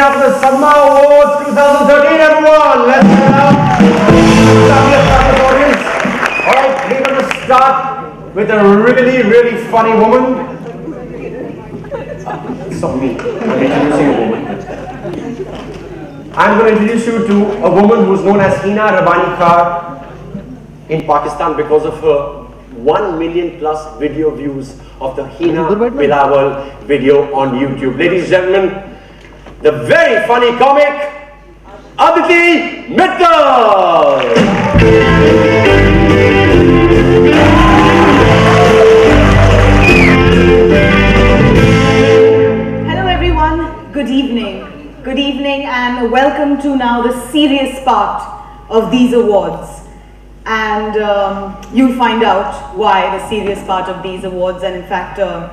up for the Sadma Awards 2013, everyone. Let's get it up. Audience. All right, we're going to start with a really, really funny woman. Stop me. I'm introducing a woman. I'm going to introduce you to a woman who's known as Hina Rabani Khan in Pakistan because of her 1 million plus video views of the Hina Bilawal video on YouTube. Ladies and gentlemen, the very funny comic, Aditi Mittal. Hello everyone, good evening. Good evening and welcome to now the serious part of these awards. And you'll find out why the serious part of these awards. And in fact, to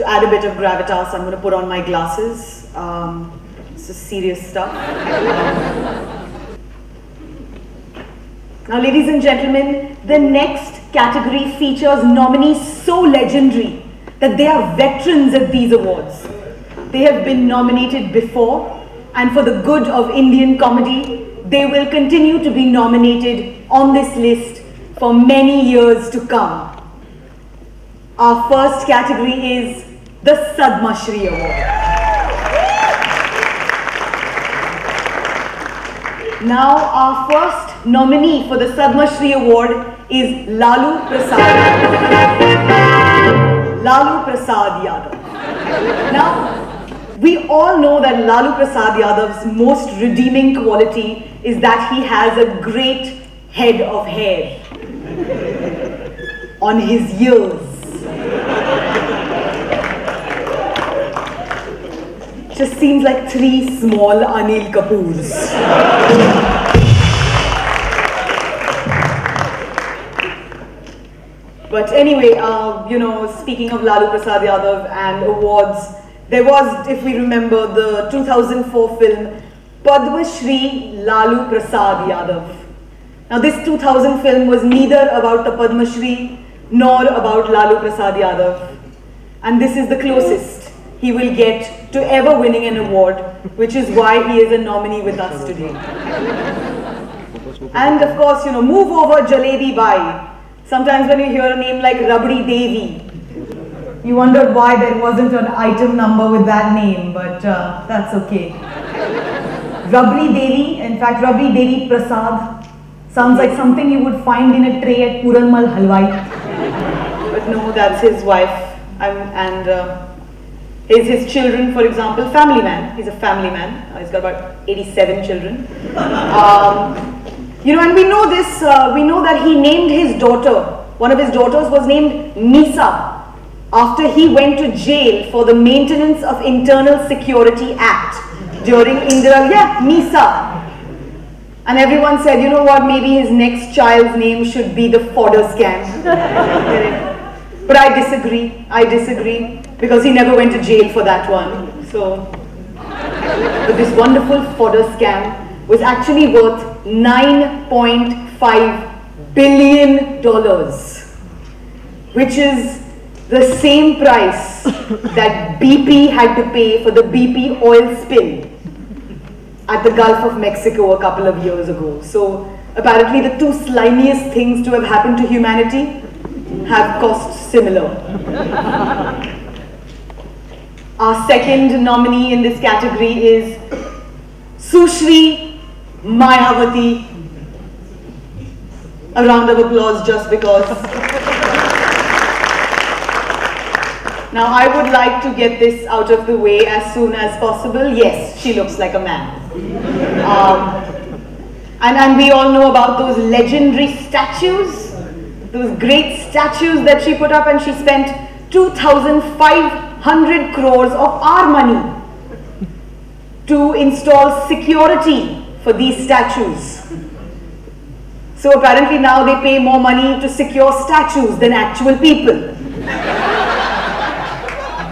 add a bit of gravitas, I'm going to put on my glasses. This is serious stuff. Now, ladies and gentlemen, the next category features nominees so legendary that they are veterans at these awards. They have been nominated before, and for the good of Indian comedy, they will continue to be nominated on this list for many years to come. Our first category is the Sadma Award. Now our first nominee for the Sadma Award is Lalu Prasad Yadav. Now, we all know that Lalu Prasad Yadav's most redeeming quality is that he has a great head of hair on his ears. Just seems like 3 small Anil Kapoors. But anyway, you know, speaking of Lalu Prasad Yadav and awards, there was, if we remember, the 2004 film Padma Shri Lalu Prasad Yadav. Now this 2000 film was neither about the Padma Shri nor about Lalu Prasad Yadav. And this is the closest he will get to ever winning an award, which is why he is a nominee with us today. And of course, you know, move over Jalebi Bai. Sometimes when you hear a name like Rabdi Devi, you wondered why there wasn't an item number with that name, but that's okay. Rabdi Devi, in fact Rabdi Devi Prasad, sounds like something you would find in a tray at Puranmal Halwai. But no, that's his wife and his children, for example, family man. He's a family man. He's got about 87 children. You know, and we know this, we know that he named his daughter, one of his daughters was named Nisa, after he went to jail for the Maintenance of Internal Security Act during Indira, Nisa. And everyone said, you know what, maybe his next child's name should be the fodder scam. But I disagree, because he never went to jail for that one. So, but this wonderful fodder scam was actually worth $9.5 billion, which is the same price that BP had to pay for the BP oil spill at the Gulf of Mexico a couple of years ago. So apparently the 2 slimiest things to have happened to humanity have cost similar. Our second nominee in this category is Sushri Mayawati. A round of applause just because. Now I would like to get this out of the way as soon as possible. Yes, she looks like a man. And we all know about those legendary statues, those great statues that she put up, and she spent 2,500 crores of our money to install security for these statues. So apparently now they pay more money to secure statues than actual people.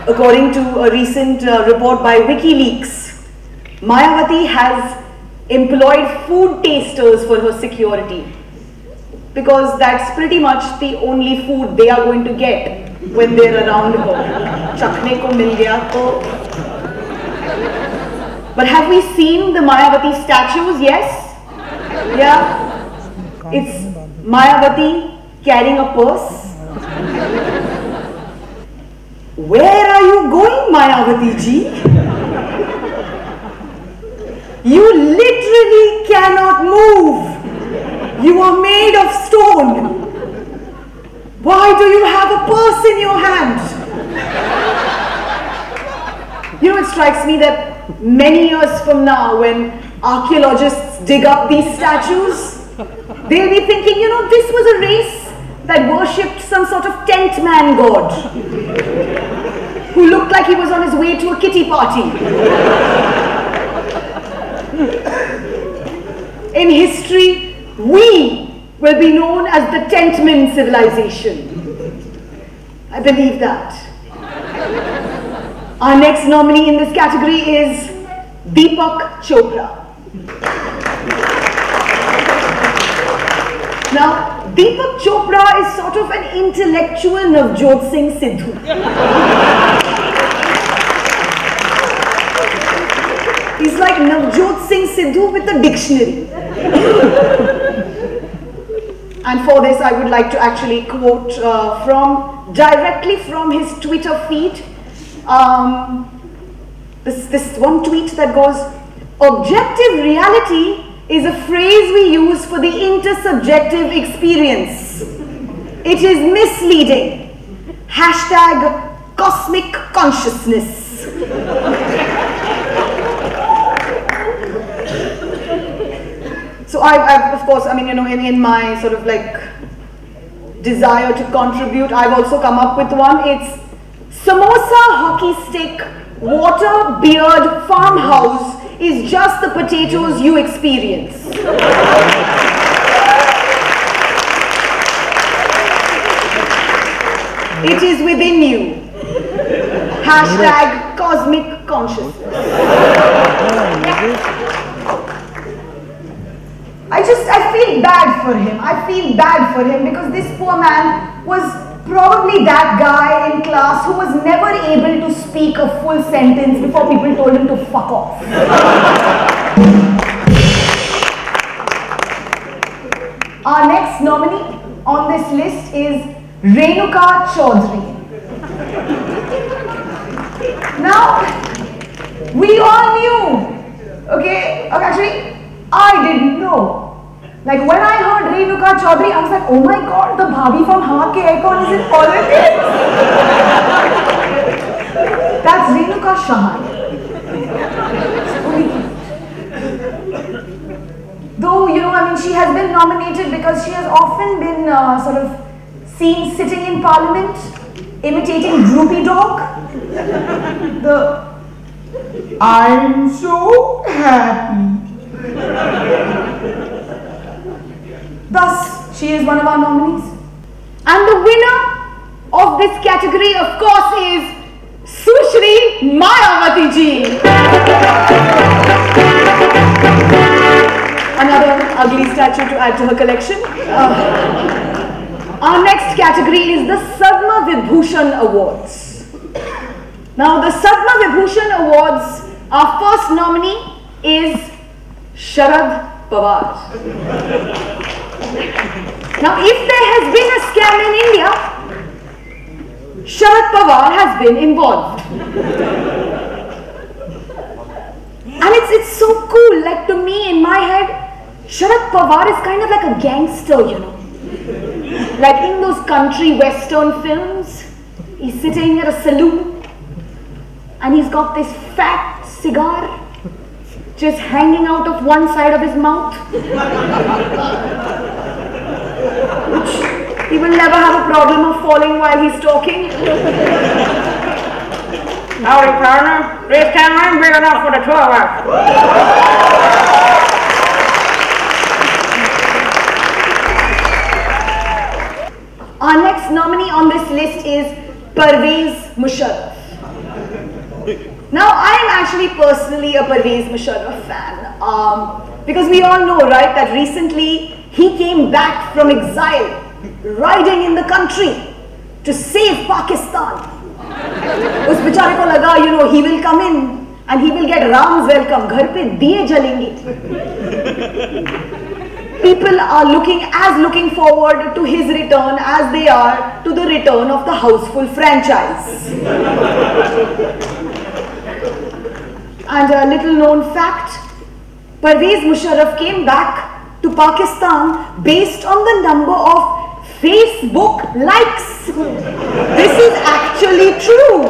According to a recent report by WikiLeaks, Mayawati has employed food tasters for her security, because that's pretty much the only food they are going to get when they're around her. Chakne ko mil gaya to But have we seen the Mayavati statues? Yes? Yeah? It's Mayavati carrying a purse. Where are you going, Mayavati ji? You literally cannot move. You are made of stone. Why do you have a purse in your hand? You know, it strikes me that many years from now, when archaeologists dig up these statues, they'll be thinking, you know, this was a race that worshipped some sort of tent man god who looked like he was on his way to a kitty party. In history, we will be known as the Tentman civilization. I believe that. Our next nominee in this category is Deepak Chopra. Now, Deepak Chopra is sort of an intellectual Navjot Singh Sidhu. He's like Navjot Singh Sidhu with a dictionary. And for this, I would like to actually quote directly from his Twitter feed. This one tweet that goes, "Objective reality is a phrase we use for the intersubjective experience. It is misleading. Hashtag cosmic consciousness." So I of course, I mean, you know, in my sort of like desire to contribute, I've also come up with one. It's samosa, hockey stick, water, beard, farmhouse is just the potatoes you experience. It is within you. Hashtag cosmic consciousness. I feel bad for him. I feel bad for him because this poor man was probably that guy in class who was never able to speak a full sentence before people told him to fuck off. Our next nominee on this list is Renuka Chaudhary. Now, we all knew, okay, actually, I didn't know. Like when I heard Renuka Chaudhary, I was like, oh my god, the bhabhi from Haan Ke Icon is in politics. That's Renuka Chaudhary. Though, you know, I mean, she has been nominated because she has often been sort of seen sitting in parliament, imitating Droopy Dog. I'm so happy. Thus, she is one of our nominees. And the winner of this category, of course, is Sushri Mayavati ji. Another ugly statue to add to her collection. Our next category is the Sadma Vibhushan Awards. Now, the Sadma Vibhushan Awards, our first nominee is Sharad Pawar. Now, if there has been a scam in India, Sharad Pawar has been involved. And it's so cool, like to me in my head, Sharad Pawar is kind of like a gangster, you know. Like in those country western films, he's sitting at a saloon and he's got this fat cigar just hanging out of one side of his mouth. Which he will never have a problem of falling while he's talking. Howdy, partner. This time I'm big enough for the two of us. Our next nominee on this list is Parvez Musharraf. Now, I am actually personally a Parvez Musharraf fan because we all know, right, that recently he came back from exile, riding in the country to save Pakistan. Us bichare ko laga, you know, he will come in and he will get Ram's welcome. Ghar pe diye jalenge. People are looking forward to his return as they are to the return of the Houseful franchise. And a little known fact, Pervez Musharraf came back to Pakistan based on the number of Facebook likes. This is actually true.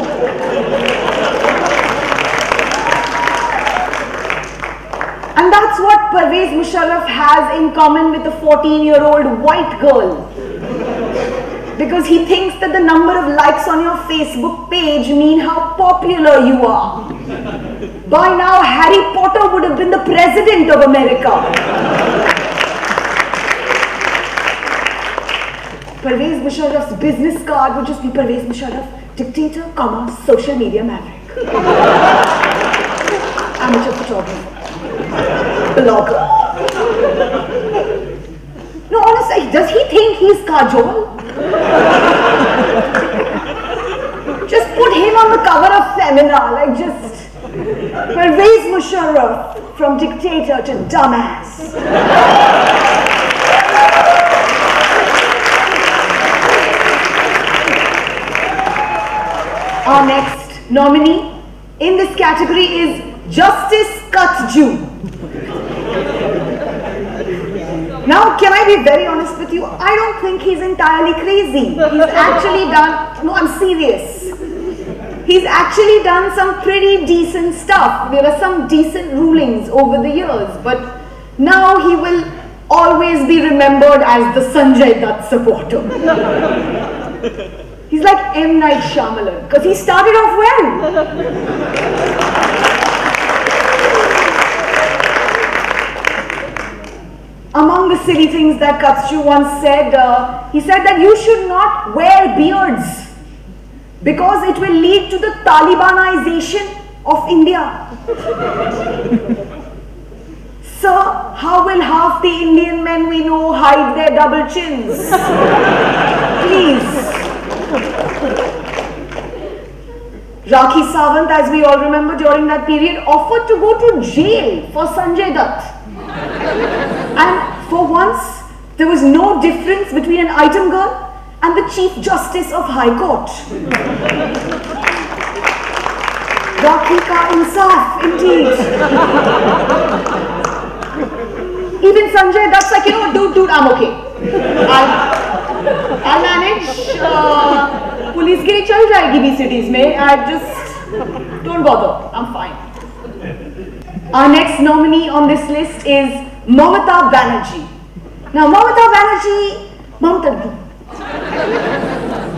And that's what Pervez Musharraf has in common with a 14-year-old white girl. Because he thinks that the number of likes on your Facebook page mean how popular you are. By now, Harry Potter would have been the president of America. Pervez Musharraf's business card would just be Pervez Musharraf, dictator, social media maverick. Amateur photographer. Blogger. No, honestly, does he think he's Kajol? Just put him on the cover of Femina, like just Pervez Musharraf from dictator to dumbass. Our next nominee in this category is Justice Katju. Now, can I be very honest with you? I don't think he's entirely crazy. He's actually done, no, I'm serious. He's actually done some pretty decent stuff. There are some decent rulings over the years, but now he will always be remembered as the Sanjay Dutt supporter. He's like M. Night Shyamalan, because he started off well. Among the silly things that Katju once said, he said that you should not wear beards because it will lead to the Talibanization of India. Sir, how will half the Indian men we know hide their double chins? Please. Rakhi Sawant, as we all remember during that period, offered to go to jail for Sanjay Dutt. And for once, there was no difference between an item girl and the Chief Justice of High Court. Rakhi ka insaf, indeed. Even Sanjay Dutt's like, you know, dude, I'm okay. I'll manage. Police giri chal jayegi bhi cities mein. I just don't bother. I'm fine. Our next nominee on this list is Mamata Banerjee. Now,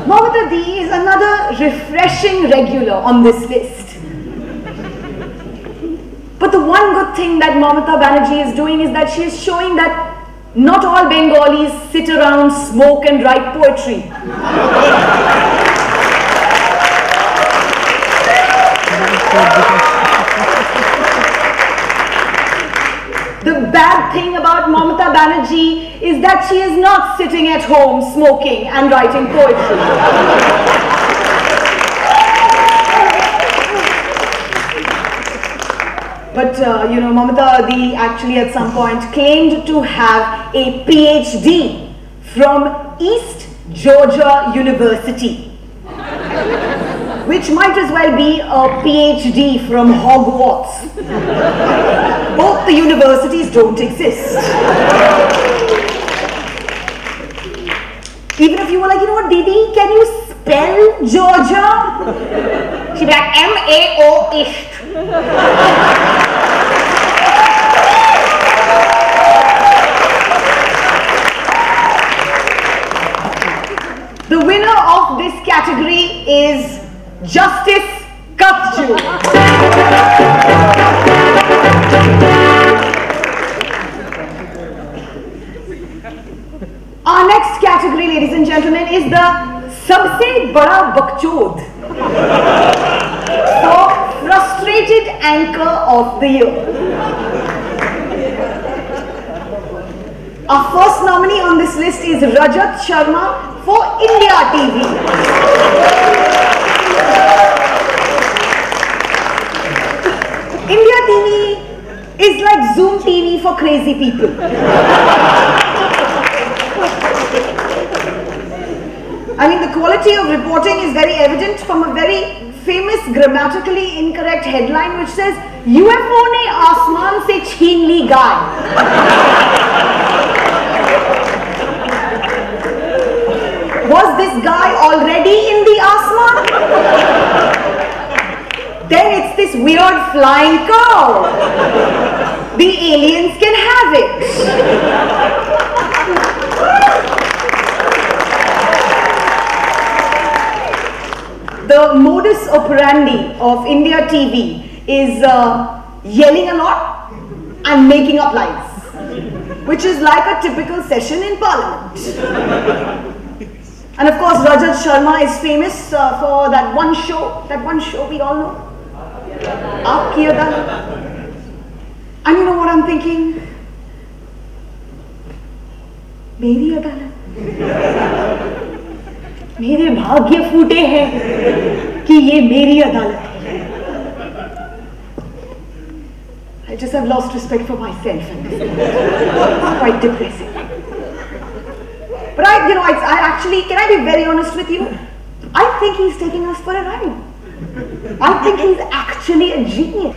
Mamata Di is another refreshing regular on this list. But the one good thing that Mamata Banerjee is doing is that she is showing that not all Bengalis sit around, smoke and write poetry. The bad thing about Mamata Banerjee is that she is not sitting at home smoking and writing poetry. But you know, Mamata Di actually at some point claimed to have a PhD from East Georgia University, which might as well be a PhD from Hogwarts. Both the universities don't exist. Even if you were like, you know what, Didi, can you spell Georgia? She'd be like, M-A-O-ish. The winner of this category is Justice Katju. Our next category, ladies and gentlemen, is the Sabse Bada Bakchod. So, frustrated anchor of the year. Our first nominee on this list is Rajat Sharma for India TV. India TV is like Zoom TV for crazy people. I mean, the quality of reporting is very evident from a very famous grammatically incorrect headline which says, UFO ने आसमान से छीन ली गाय. Was this guy already in the asman? Then it's this weird flying cow. The aliens can have it. The modus operandi of India TV is yelling a lot and making up lines, which is like a typical session in Parliament. And of course, Rajat Sharma is famous for that one show we all know, Aapki Adalat. And you know what I'm thinking? Meri Adalat. मेरे भाग्य फूटे हैं कि ये मेरी अदालत है. I just have lost respect for myself and this is quite depressing. But I actually, can I be very honest with you? I think he's taking us for a ride. I think he's actually a genius.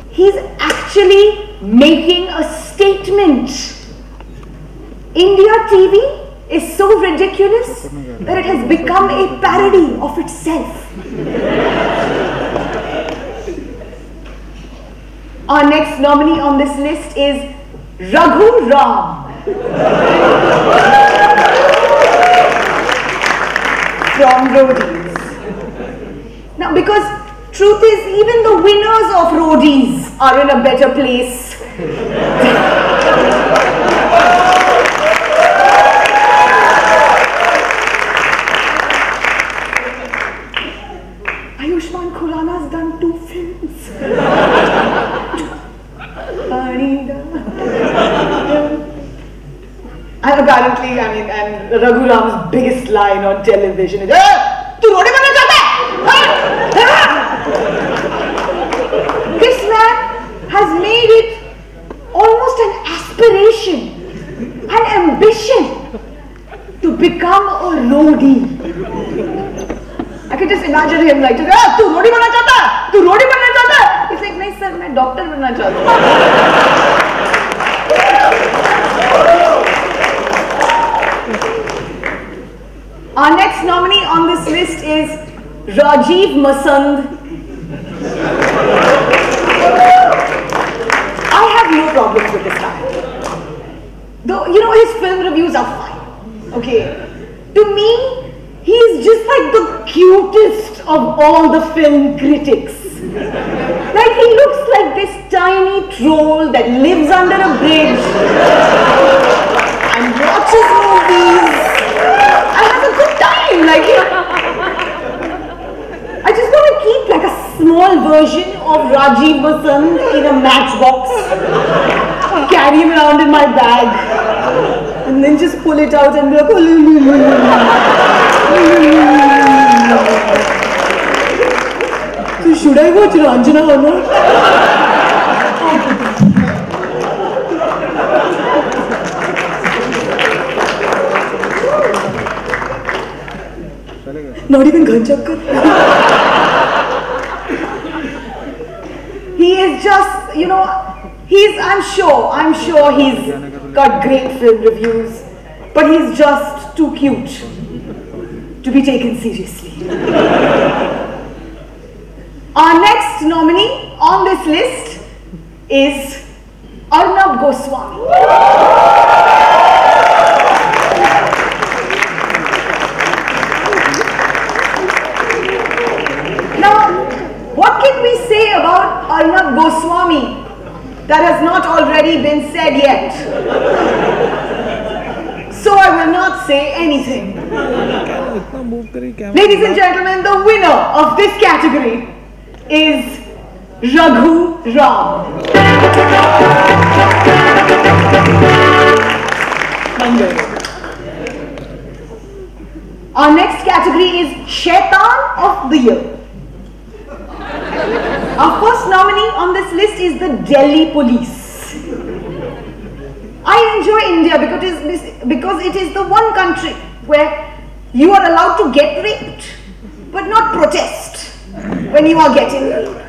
He's actually making a statement. India TV is so ridiculous that it has become a parody of itself. Our next nominee on this list is Raghu Ram from Roadies. Now, because truth is, even the winners of Roadies are in a better place. Khurana's done 2 films. And apparently, and Raghu Ram's biggest line on television is, "Tu roti bana chahta hai?" This man has made it almost an aspiration, an ambition to become a roadie. I can just imagine him like, "Tu roti bana chahta hai? Tu roti bana chahta hai?" He's like, "Nahi sir, main doctor banna chahta hu." Our next nominee on this list is Rajiv Masand. I have no problems with this guy. Though, his film reviews are fine. Okay. To me, he is just like the cutest of all the film critics. Like, he looks like this tiny troll that lives under a bridge and watches movies and has a good time. Like, I just want to keep like a small version of Rajiv Masand in a matchbox, carry him around in my bag, and then just pull it out and be like, so should I watch Ranjana or not? Not even Ghanchakkar. He is just, I'm sure he's got great film reviews, but he's just too cute to be taken seriously. Our next nominee on this list is Arnab Goswami. Now, what can we say about Arnab Goswami that has not already been said yet? So I will not say anything. Ladies and gentlemen, the winner of this category is Raghu Ram. Our next category is Shaitan of the Year. Our first nominee on this list Delhi police. I enjoy India because it is the one country where you are allowed to get raped, but not protest when you are getting raped.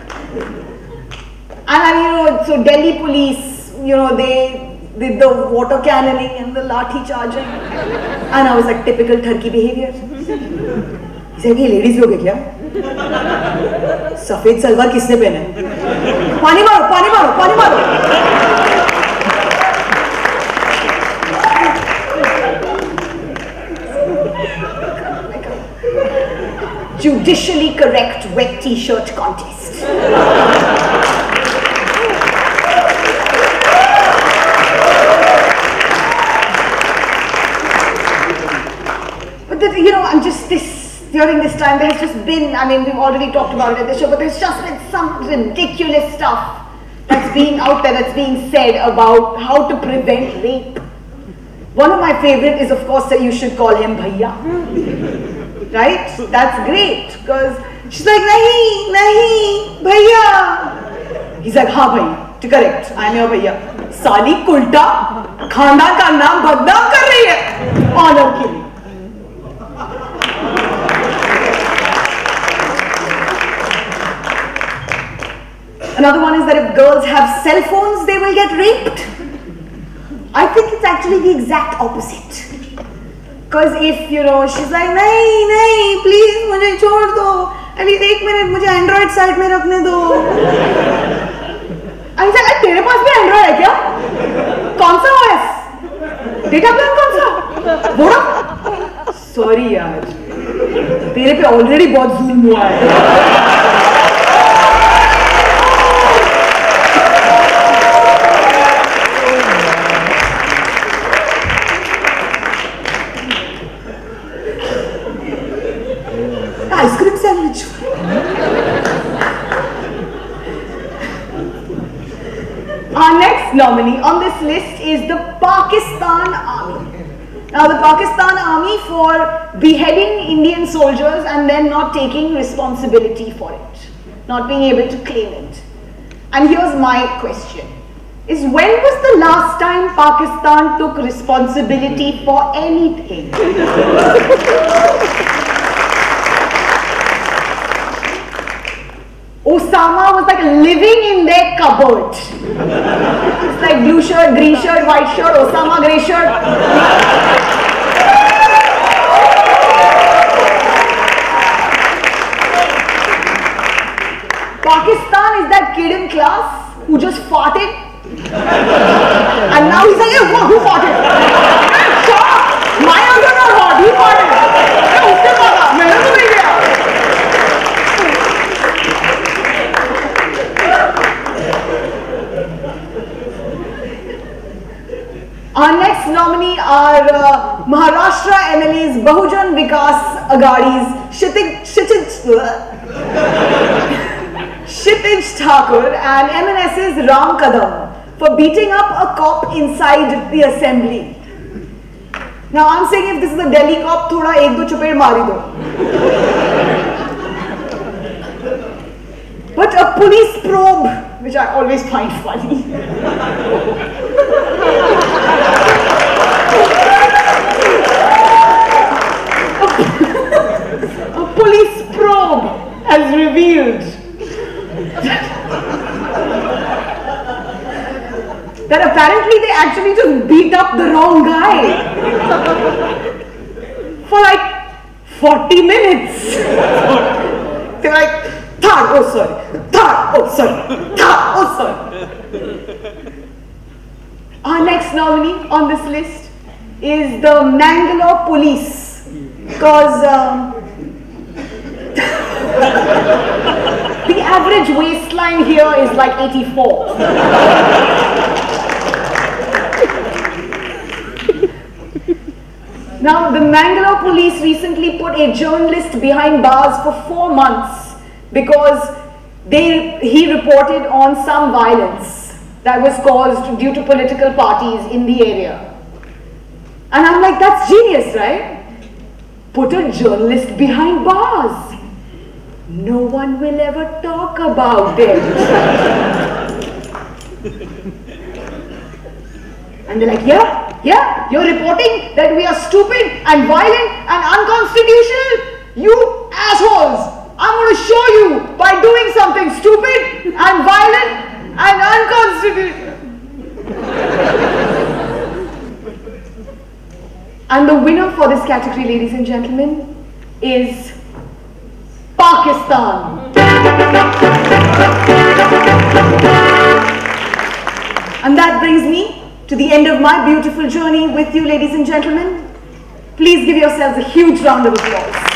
And so Delhi police, they did the water cannoning and the lathi charging, and I was like, typical Turkey behavior. He said, "Hey, ladies लोग हैं क्या? सफेद सलवार किसने पहना है? पानी मारो, पानी मारो, पानी मारो." Judicially correct wet t-shirt contest. But I'm just during this time there has just been, we've already talked about it at the show, but there's just been some ridiculous stuff that's being out there, that's being said about how to prevent rape. One of my favorite is, of course, that you should call him Bhaiya. Right? That's great, because she's like, nahi, nahi, bhaiya. He's like, ha bhai, correct, I'm your bhaiya. Sali kulta, khana ka naam badnaam kar rahi hai. Honor killing. Another one is that if girls have cell phones, they will get raped. I think it's actually the exact opposite. Because if, she's like, nahi, nahi, please, mujhe chhod do. At least 1 minute, mujhe Android side mein rakhne do. And he's like, tere paas bhi Android hai kya? Kaun sa OS? Data plan kaun sa? Voda? Sorry yaar. Tere pe already bahut zoom hua hai. Ice cream sandwich. Our next nominee on this list is the Pakistan Army. Now, the Pakistan Army for beheading Indian soldiers and then not taking responsibility for it, not being able to claim it. And here's my question: is when was the last time Pakistan took responsibility for anything? Osama was like living in their cupboard. It's like blue shirt, green shirt, white shirt, Osama grey shirt. Pakistan is that kid in class who just farted. And now he's like, hey, who farted? Hey, shut up! My answer not hot, he farted. Hey, usse bada, maine to nahi kiya. Our next nominee are Maharashtra MLAs Bahujan Vikas Aghadi's Kshitij Thakur and MNS's Ram Kadam for beating up a cop inside the assembly. Now I'm saying if this is a Delhi cop, thoda ek do chuped mari do. But a police probe, which I always find funny. A police probe has revealed that apparently they actually just beat up the wrong guy for like 40 minutes. They're like, third, oh sorry, third, oh sorry, third, oh sorry. Our next nominee on this list is the Mangalore police, because the average waistline here is like 84. Now, the Mangalore police recently put a journalist behind bars for 4 months because he reported on some violence that was caused due to political parties in the area. And I'm like, that's genius, right? Put a journalist behind bars. No one will ever talk about it. And they're like, yeah, you're reporting that we are stupid and violent and unconstitutional? You assholes! I'm going to show you by doing something stupid and violent and unconstitutional. And the winner for this category, ladies and gentlemen, is Pakistan. And that brings me to the end of my beautiful journey with you, ladies and gentlemen. Please give yourselves a huge round of applause.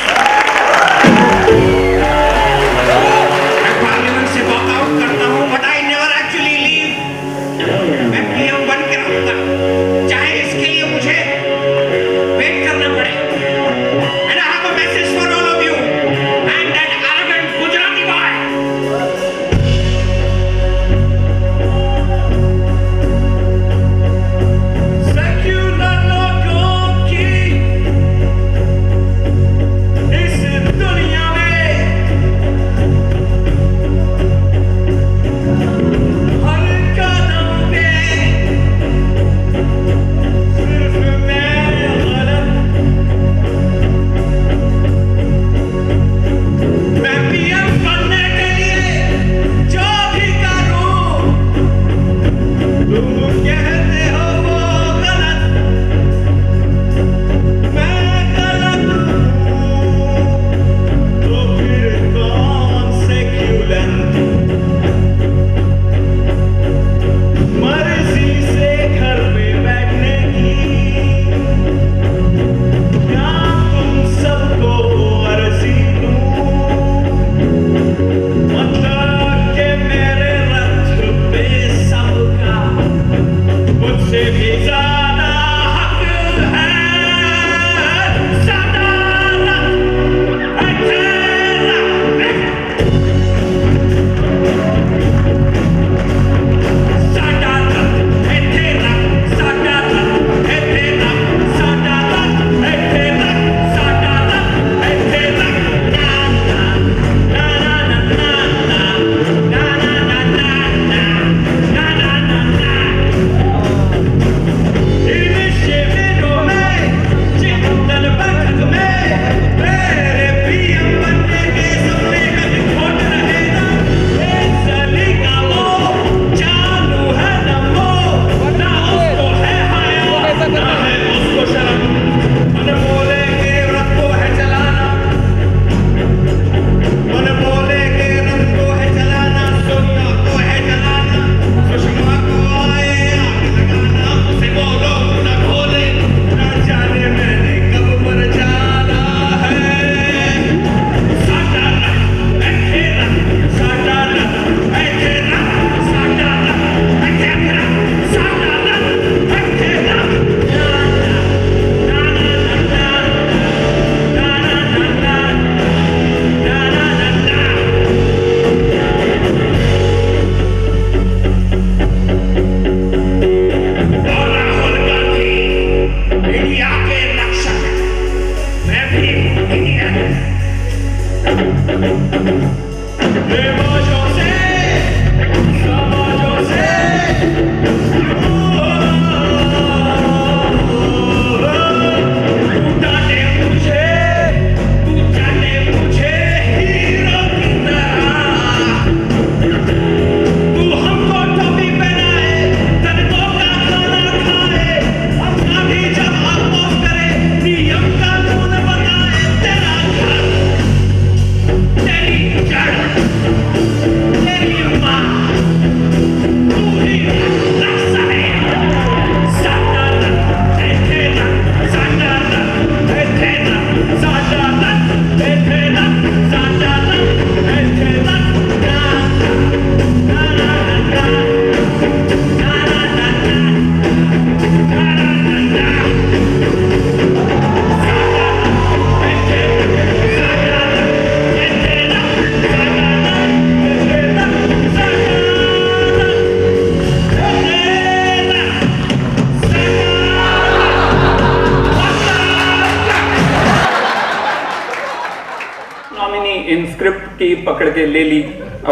In script की पकड़ के ले ली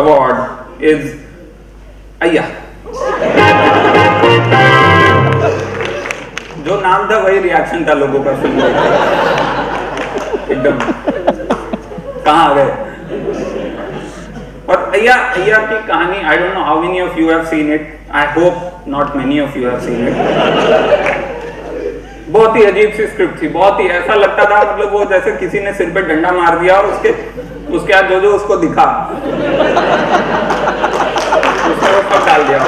award is अय्या जो नाम था वही reaction था लोगों का फिल्म एकदम कहाँ आ गए। और अय्या की कहानी, I don't know how many of you have seen it, I hope not many of you have seen it. बहुत ही अजीब सी स्क्रिप्ट थी, बहुत ही ऐसा लगता था मतलब वो जैसे किसी ने सिर पे डंडा मार दिया और उसके बाद जो उसको दिखा उसने वो सब डाल दिया।